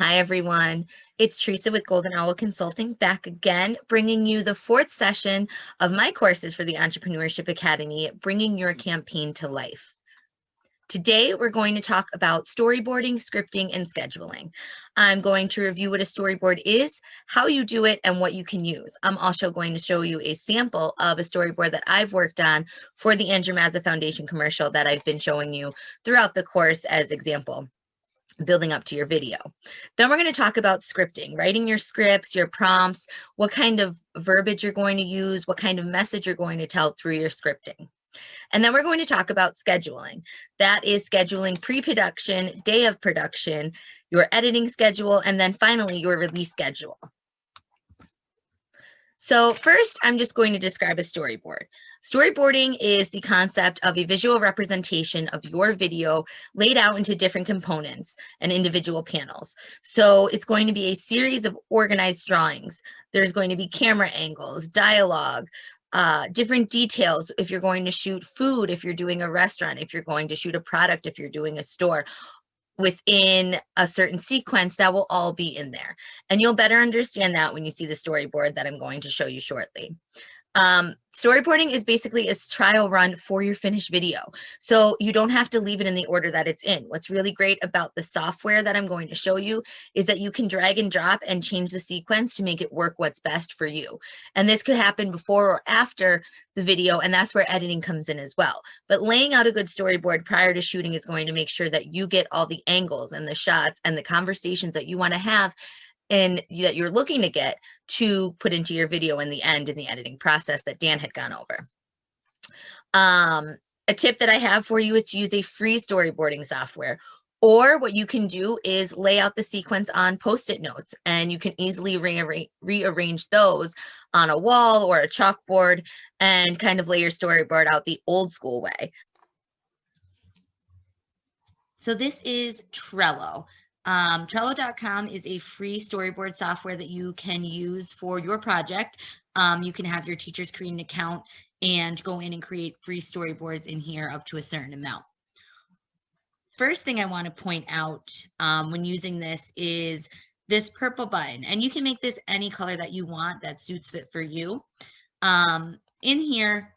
Hi, everyone. It's Theresa with Golden Owl Consulting back again, bringing you the fourth session of my courses for the Entrepreneurship Academy, bringing your campaign to life. Today, we're going to talk about storyboarding, scripting, and scheduling. I'm going to review what a storyboard is, how you do it, and what you can use. I'm also going to show you a sample of a storyboard that I've worked on for the Andrew Mazza Foundation commercial that I've been showing you throughout the course as example, building up to your video. Then we're going to talk about scripting, writing your scripts, your prompts, what kind of verbiage you're going to use, what kind of message you're going to tell through your scripting. And then we're going to talk about scheduling. That is scheduling pre-production, day of production, your editing schedule, and then finally your release schedule. So first, I'm just going to describe a storyboard. Storyboarding is the concept of a visual representation of your video laid out into different components and individual panels. So it's going to be a series of organized drawings. There's going to be camera angles, dialogue, different details if you're going to shoot food, if you're doing a restaurant, if you're going to shoot a product, if you're doing a store, within a certain sequence, that will all be in there. And you'll better understand that when you see the storyboard that I'm going to show you shortly. Storyboarding is basically a trial run for your finished video. So you don't have to leave it in the order that it's in. What's really great about the software that I'm going to show you is that you can drag and drop and change the sequence to make it work what's best for you. And this could happen before or after the video, and that's where editing comes in as well. But laying out a good storyboard prior to shooting is going to make sure that you get all the angles and the shots and the conversations that you want to have and that you're looking to get to put into your video in the end in the editing process that Dan had gone over. A tip that I have for you is to use a free storyboarding software, or what you can do is lay out the sequence on Post-it notes, and you can easily rearrange those on a wall or a chalkboard and kind of lay your storyboard out the old school way. So this is Trello. Trello.com is a free storyboard software that you can use for your project. You can have your teachers create an account and go in and create free storyboards in here up to a certain amount. First thing I want to point out when using this is this purple button, and you can make this any color that you want that suits fit for you. In here,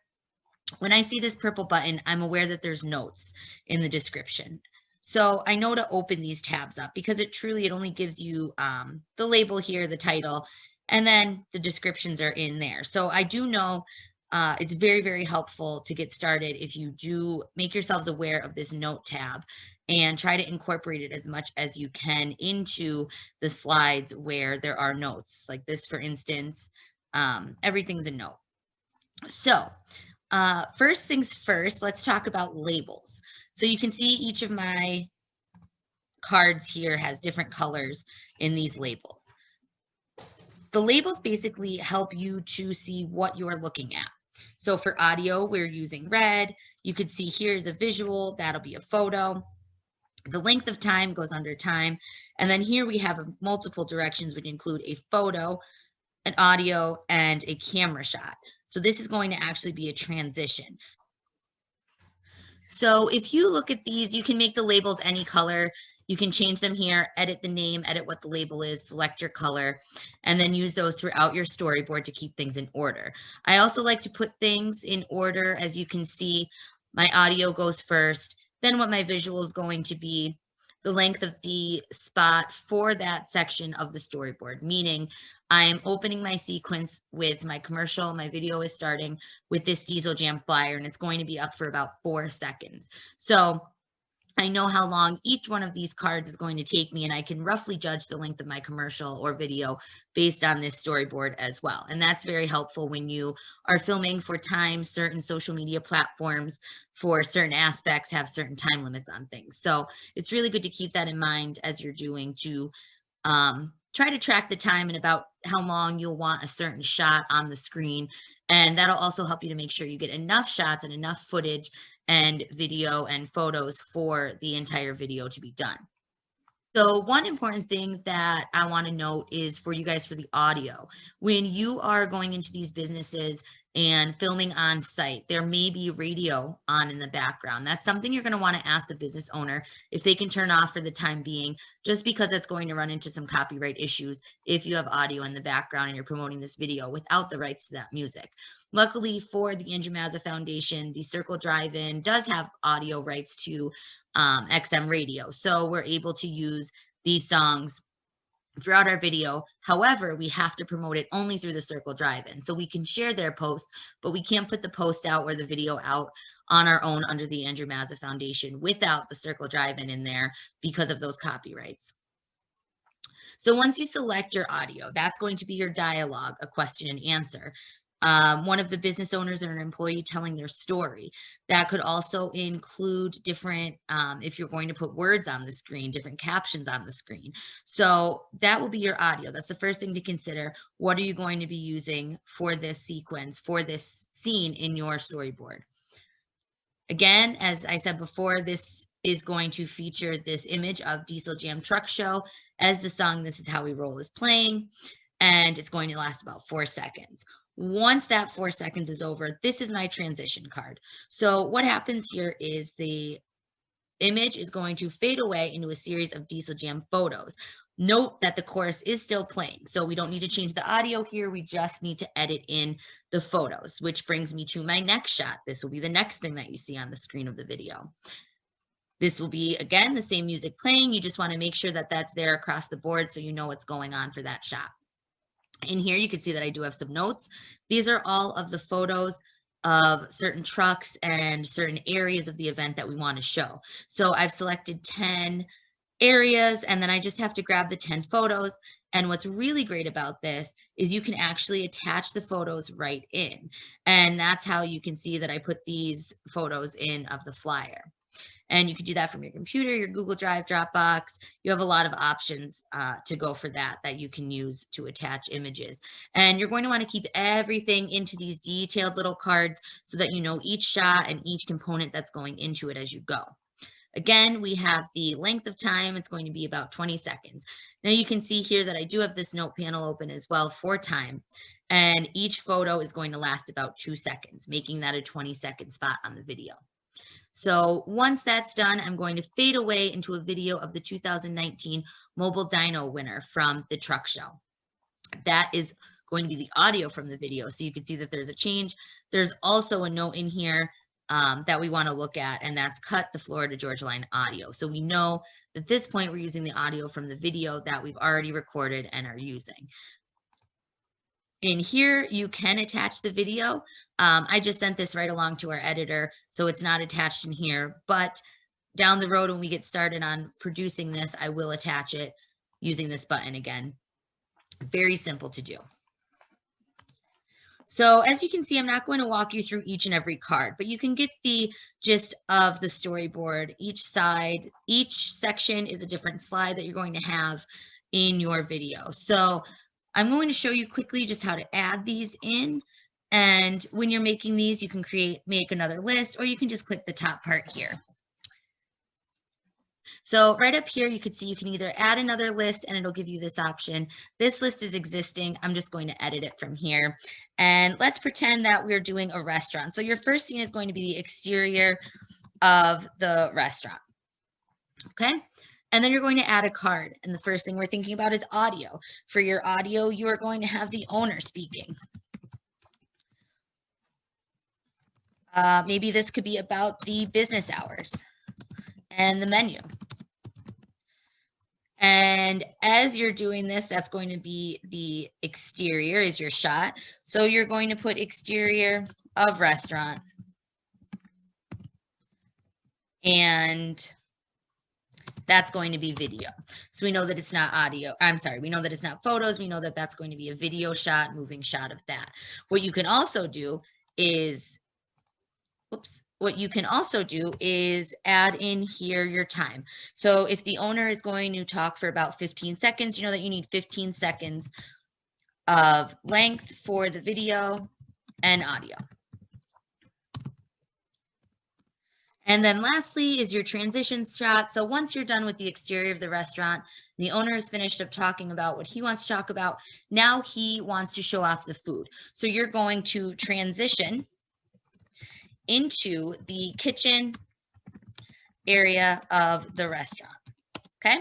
when I see this purple button, I'm aware that there's notes in the description. So I know to open these tabs up because it only gives you the label here, the title, and then the descriptions are in there. So I do know it's very, very helpful to get started if you do make yourselves aware of this note tab and try to incorporate it as much as you can into the slides where there are notes. Like this, for instance, everything's a note. So first things first, let's talk about labels. So you can see each of my cards here has different colors in these labels. The labels basically help you to see what you're looking at. So for audio, we're using red. You could see here's a visual, that'll be a photo. The length of time goes under time. And then here we have multiple directions, which include a photo, an audio, and a camera shot. So this is going to actually be a transition. So if you look at these, you can make the labels any color. You can change them here, edit the name, edit what the label is, select your color, and then use those throughout your storyboard to keep things in order. I also like to put things in order. As you can see, my audio goes first, then what my visual is going to be, the length of the spot for that section of the storyboard, meaning I'm opening my sequence with my commercial. My video is starting with this Diesel Jam flyer, and it's going to be up for about 4 seconds. So I know how long each one of these cards is going to take me, and I can roughly judge the length of my commercial or video based on this storyboard as well. And that's very helpful when you are filming for time. Certain social media platforms for certain aspects have certain time limits on things. So it's really good to keep that in mind as you're doing to try to track the time and about how long you'll want a certain shot on the screen. And that'll also help you to make sure you get enough shots and enough footage and video and photos for the entire video to be done. So one important thing that I want to note is for you guys for the audio. When you are going into these businesses and filming on site. There may be radio on in the background. That's something you're going to want to ask the business owner if they can turn off for the time being, just because it's going to run into some copyright issues if you have audio in the background and you're promoting this video without the rights to that music. Luckily for the Andrew Mazza Foundation, the Circle Drive-In does have audio rights to XM radio. So we're able to use these songs throughout our video. However, we have to promote it only through the Circle Drive-In. So we can share their post, but we can't put the post out or the video out on our own under the Andrew Mazza Foundation without the Circle Drive-In in there because of those copyrights. So once you select your audio, that's going to be your dialogue, a question and answer. One of the business owners or an employee telling their story. That could also include different, if you're going to put words on the screen, different captions on the screen. So that will be your audio. That's the first thing to consider. What are you going to be using for this sequence, for this scene in your storyboard? Again, as I said before, this is going to feature this image of Diesel Jam Truck Show as the song This Is How We Roll is playing, and it's going to last about 4 seconds. Once that 4 seconds is over, this is my transition card. So what happens here is the image is going to fade away into a series of Diesel Jam photos. Note that the chorus is still playing, so we don't need to change the audio here. We just need to edit in the photos, which brings me to my next shot. This will be the next thing that you see on the screen of the video. This will be, again, the same music playing. You just want to make sure that that's there across the board so you know what's going on for that shot. In here, you can see that I do have some notes. These are all of the photos of certain trucks and certain areas of the event that we want to show. So I've selected 10 areas, and then I just have to grab the 10 photos. And what's really great about this is you can actually attach the photos right in. And that's how you can see that I put these photos in of the flyer. And you can do that from your computer, your Google Drive, Dropbox. You have a lot of options to go for that you can use to attach images. And you're going to want to keep everything into these detailed little cards so that you know each shot and each component that's going into it as you go. Again, we have the length of time. It's going to be about 20 seconds. Now you can see here that I do have this note panel open as well for time. And each photo is going to last about 2 seconds, making that a 20-second spot on the video. So once that's done, I'm going to fade away into a video of the 2019 Mobile Dyno winner from the truck show. That is going to be the audio from the video. So you can see that there's a change. There's also a note in here that we want to look at, and that's cut the Florida Georgia Line audio. So we know that at this point we're using the audio from the video that we've already recorded and are using. In here, you can attach the video. I just sent this right along to our editor, so it's not attached in here. But down the road, when we get started on producing this, I will attach it using this button again. Very simple to do. So as you can see, I'm not going to walk you through each and every card, but you can get the gist of the storyboard. Each side, each section is a different slide that you're going to have in your video. So I'm going to show you quickly just how to add these in. And when you're making these, you can make another list, or you can just click the top part here. So right up here, you can see you can either add another list and it'll give you this option. This list is existing. I'm just going to edit it from here. And let's pretend that we're doing a restaurant. So your first scene is going to be the exterior of the restaurant. Okay. And then you're going to add a card. And the first thing we're thinking about is audio. For your audio, you are going to have the owner speaking. Maybe this could be about the business hours and the menu. And as you're doing this, that's going to be the exterior is your shot. So you're going to put exterior of restaurant. And that's going to be video. So we know that it's not audio. I'm sorry. We know that it's not photos. We know that that's going to be a video shot, moving shot of that. What you can also do is, add in here your time. So if the owner is going to talk for about 15 seconds, you know that you need 15 seconds of length for the video and audio. And then lastly is your transition shot. So once you're done with the exterior of the restaurant, the owner has finished up talking about what he wants to talk about. Now he wants to show off the food. So you're going to transition into the kitchen area of the restaurant. Okay.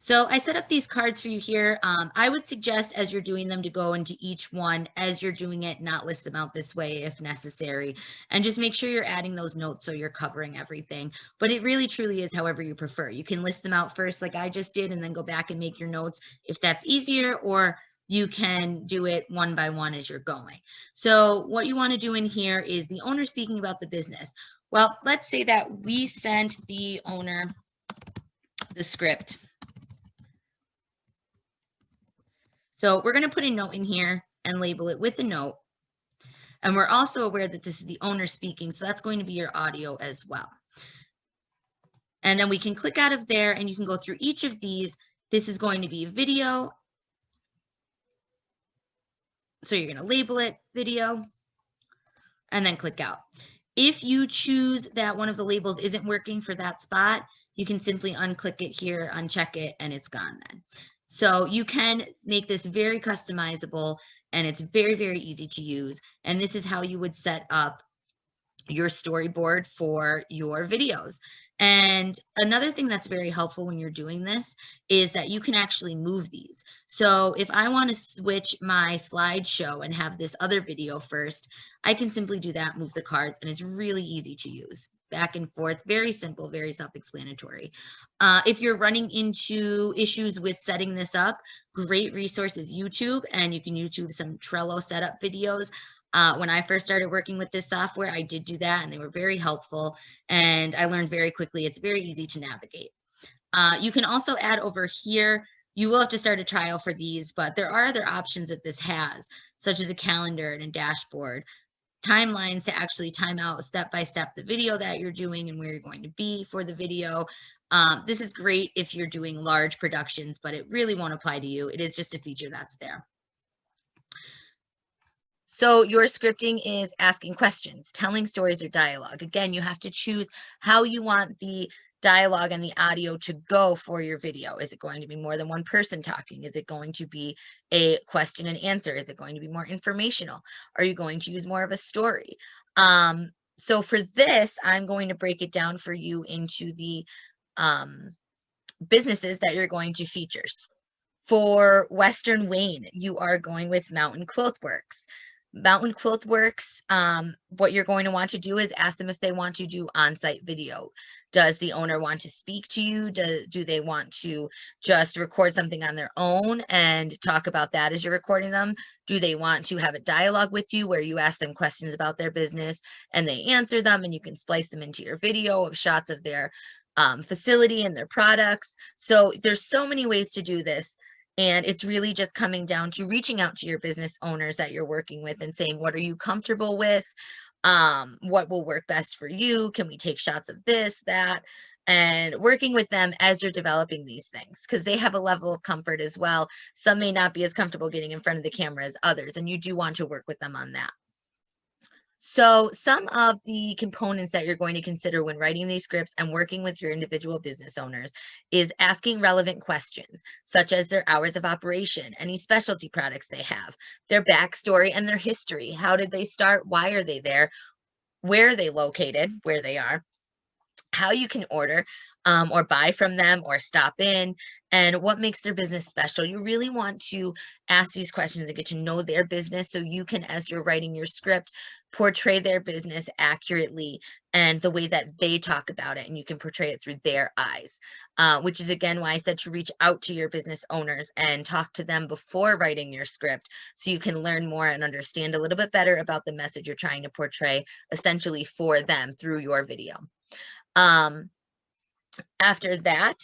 So I set up these cards for you here. I would suggest as you're doing them to go into each one as you're doing it, not list them out this way if necessary, and just make sure you're adding those notes so you're covering everything. But it really truly is however you prefer. You can list them out first like I just did and then go back and make your notes if that's easier, or you can do it one by one as you're going. So what you want to do in here is the owner speaking about the business. Well, let's say that we sent the owner the script. So we're going to put a note in here and label it with a note. And we're also aware that this is the owner speaking, so that's going to be your audio as well. And then we can click out of there and you can go through each of these. This is going to be video. So you're going to label it video and then click out. If you choose that one of the labels isn't working for that spot, you can simply unclick it here, uncheck it, and it's gone then. So you can make this very customizable and it's very, very easy to use. And this is how you would set up your storyboard for your videos. And another thing that's very helpful when you're doing this is that you can actually move these. So if I want to switch my slideshow and have this other video first, I can simply do that, move the cards, and it's really easy to use. Back and forth, very simple, very self-explanatory. If you're running into issues with setting this up, great resource is YouTube, and you can YouTube some Trello setup videos. When I first started working with this software, I did do that, and they were very helpful, and I learned very quickly. It's very easy to navigate. You can also add over here, you will have to start a trial for these, but there are other options that this has, such as a calendar and a dashboard, timelines to actually time out step by step the video that you're doing and where you're going to be for the video. This is great if you're doing large productions, but it really won't apply to you. It is just a feature that's there. So your scripting is asking questions, telling stories, or dialogue. Again, you have to choose how you want the dialogue and the audio to go for your video. Is it going to be more than one person talking? Is it going to be a question and answer? Is it going to be more informational? Are you going to use more of a story? So for this, I'm going to break it down for you into the businesses that you're going to feature. For Western Wayne, you are going with Mountain Quilt Works. Mountain Quilt Works, what you're going to want to do is ask them if they want to do on-site video. Does the owner want to speak to you? Do they want to just record something on their own and talk about that as you're recording them? Do they want to have a dialogue with you where you ask them questions about their business and they answer them and you can splice them into your video of shots of their facility and their products? So there's so many ways to do this. And it's really just coming down to reaching out to your business owners that you're working with and saying, what are you comfortable with? What will work best for you? Can we take shots of this, that? And working with them as you're developing these things, because they have a level of comfort as well. Some may not be as comfortable getting in front of the camera as others, and you do want to work with them on that. So some of the components that you're going to consider when writing these scripts and working with your individual business owners is asking relevant questions, such as their hours of operation, any specialty products they have, their backstory and their history. How did they start? Why are they there? Where are they located? Where they are? How you can order or buy from them or stop in, and what makes their business special. You really want to ask these questions and get to know their business so you can, as you're writing your script, portray their business accurately and the way that they talk about it, and you can portray it through their eyes, which is again why I said to reach out to your business owners and talk to them before writing your script so you can learn more and understand a little bit better about the message you're trying to portray essentially for them through your video. After that,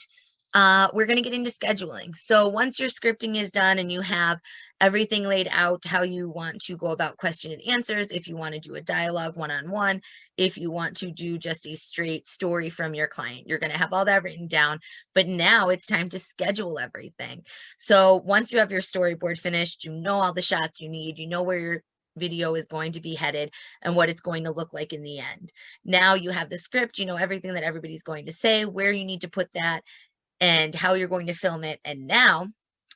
we're going to get into scheduling. So once your scripting is done and you have everything laid out, how you want to go about question and answers, if you want to do a dialogue one-on-one, if you want to do just a straight story from your client, you're going to have all that written down. But now it's time to schedule everything. So once you have your storyboard finished, you know all the shots you need, you know where video is going to be headed and what it's going to look like in the end. Now you have the script, you know everything that everybody's going to say, where you need to put that, and how you're going to film it. And now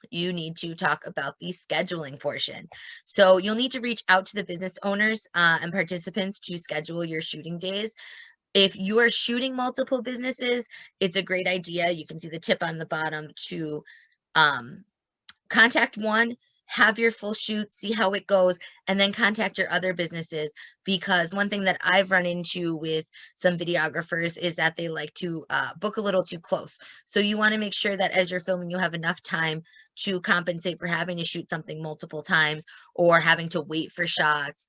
you need to talk about the scheduling portion. So you'll need to reach out to the business owners and participants to schedule your shooting days. If you are shooting multiple businesses, it's a great idea. You can see the tip on the bottom to contact one, have your full shoot, see how it goes, and then contact your other businesses. Because one thing that I've run into with some videographers is that they like to book a little too close. So you want to make sure that as you're filming, you have enough time to compensate for having to shoot something multiple times or having to wait for shots.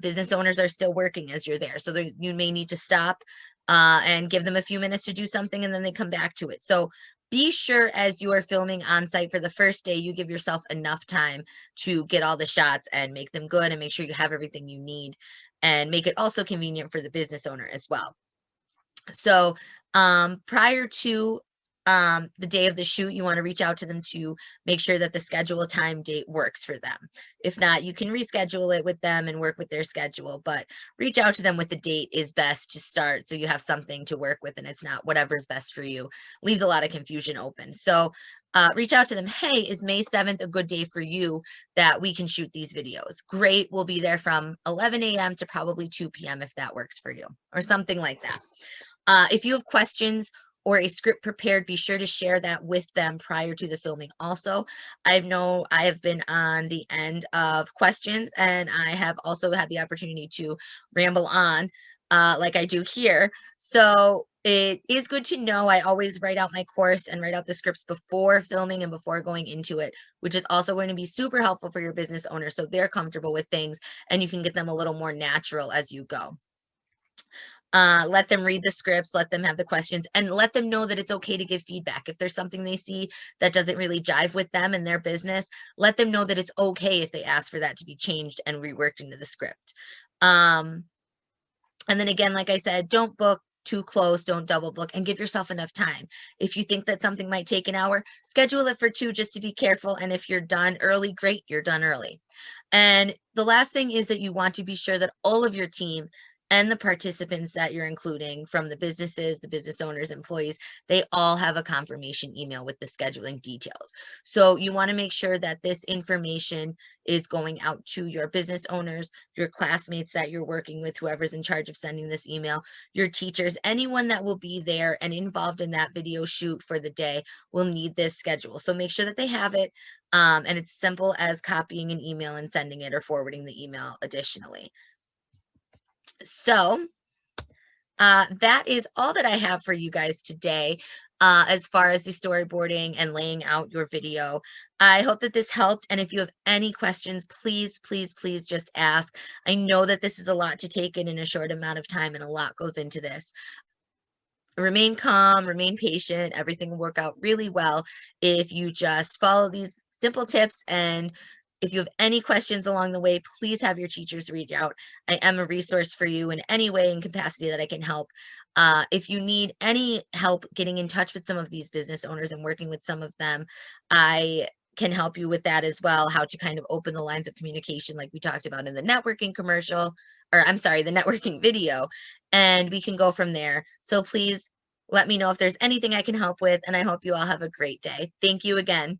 Business owners are still working as you're there. So you may need to stop and give them a few minutes to do something, and then they come back to it. So be sure as you are filming on site for the first day, you give yourself enough time to get all the shots and make them good and make sure you have everything you need, and make it also convenient for the business owner as well. So prior to the day of the shoot, you want to reach out to them to make sure that the schedule time date works for them. If not, you can reschedule it with them and work with their schedule, but reach out to them with the date is best to start, so you have something to work with and it's not whatever's best for you. Leaves a lot of confusion open. So reach out to them. Hey, is May 7th a good day for you that we can shoot these videos? Great. We'll be there from 11 a.m. to probably 2 p.m. if that works for you, or something like that. If you have questions or a script prepared, be sure to share that with them prior to the filming. Also, I have been on the end of questions, and I have also had the opportunity to ramble on like I do here. So it is good to know. I always write out my course and write out the scripts before filming and before going into it, which is also going to be super helpful for your business owner, so they're comfortable with things and you can get them a little more natural as you go. Let them read the scripts, let them have the questions, and let them know that it's okay to give feedback. If there's something they see that doesn't really jive with them and their business, let them know that it's okay if they ask for that to be changed and reworked into the script. And then again, like I said, don't book too close, don't double book, and give yourself enough time. If you think that something might take an hour, schedule it for 2 just to be careful. And if you're done early, great, you're done early. And the last thing is that you want to be sure that all of your team and the participants that you're including, from the businesses, the business owners, employees, they all have a confirmation email with the scheduling details. So you want to make sure that this information is going out to your business owners, your classmates that you're working with, whoever's in charge of sending this email, your teachers, anyone that will be there and involved in that video shoot for the day will need this schedule. So make sure that they have it. And it's simple as copying an email and sending it, or forwarding the email additionally. So that is all that I have for you guys today as far as the storyboarding and laying out your video. I hope that this helped. And if you have any questions, please, please, please just ask. I know that this is a lot to take in a short amount of time, and a lot goes into this. Remain calm, remain patient. Everything will work out really well if you just follow these simple tips. And if you have any questions along the way, please have your teachers reach out. I am a resource for you in any way and capacity that I can help. If you need any help getting in touch with some of these business owners and working with some of them, I can help you with that as well, how to kind of open the lines of communication like we talked about in the networking commercial, or I'm sorry, the networking video, and we can go from there. So please let me know if there's anything I can help with, and I hope you all have a great day. Thank you again.